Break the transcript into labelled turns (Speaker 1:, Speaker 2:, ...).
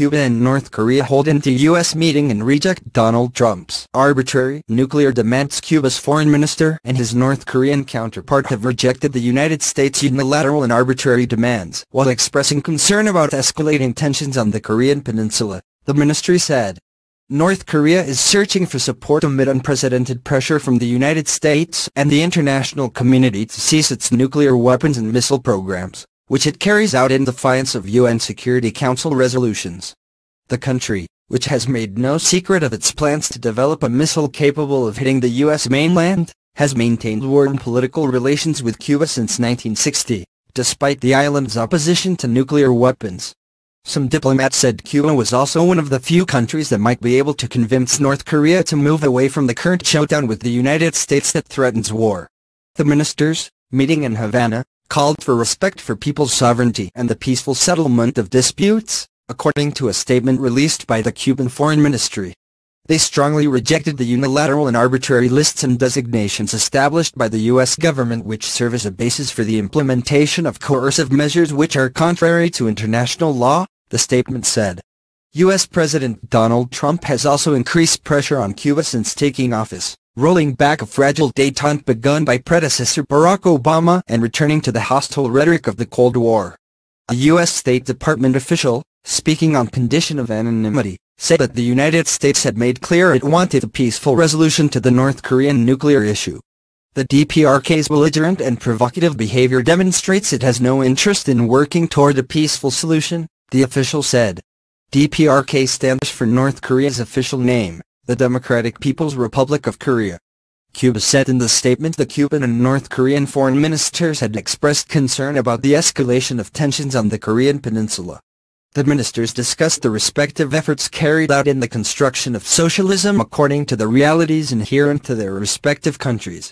Speaker 1: Cuba and North Korea hold into U.S. meeting and reject Donald Trump's arbitrary nuclear demands. Cuba's foreign minister and his North Korean counterpart have rejected the United States' unilateral and arbitrary demands, while expressing concern about escalating tensions on the Korean peninsula, the ministry said. North Korea is searching for support amid unprecedented pressure from the United States and the international community to cease its nuclear weapons and missile programs, which it carries out in defiance of UN Security Council resolutions. The country, which has made no secret of its plans to develop a missile capable of hitting the U.S. mainland, has maintained warm political relations with Cuba since 1960, despite the island's opposition to nuclear weapons. Some diplomats said Cuba was also one of the few countries that might be able to convince North Korea to move away from the current showdown with the United States that threatens war. The ministers, meeting in Havana, called for respect for people's sovereignty and the peaceful settlement of disputes, according to a statement released by the Cuban Foreign Ministry. They strongly rejected the unilateral and arbitrary lists and designations established by the U.S. government which serve as a basis for the implementation of coercive measures which are contrary to international law, the statement said. U.S. President Donald Trump has also increased pressure on Cuba since taking office, rolling back a fragile détente begun by predecessor Barack Obama and returning to the hostile rhetoric of the Cold War. A U.S. State Department official, speaking on condition of anonymity, said that the United States had made clear it wanted a peaceful resolution to the North Korean nuclear issue. The DPRK's belligerent and provocative behavior demonstrates it has no interest in working toward a peaceful solution, the official said. DPRK stands for North Korea's official name, the Democratic People's Republic of Korea. Cuba said in the statement the Cuban and North Korean foreign ministers had expressed concern about the escalation of tensions on the Korean peninsula. The ministers discussed the respective efforts carried out in the construction of socialism according to the realities inherent to their respective countries,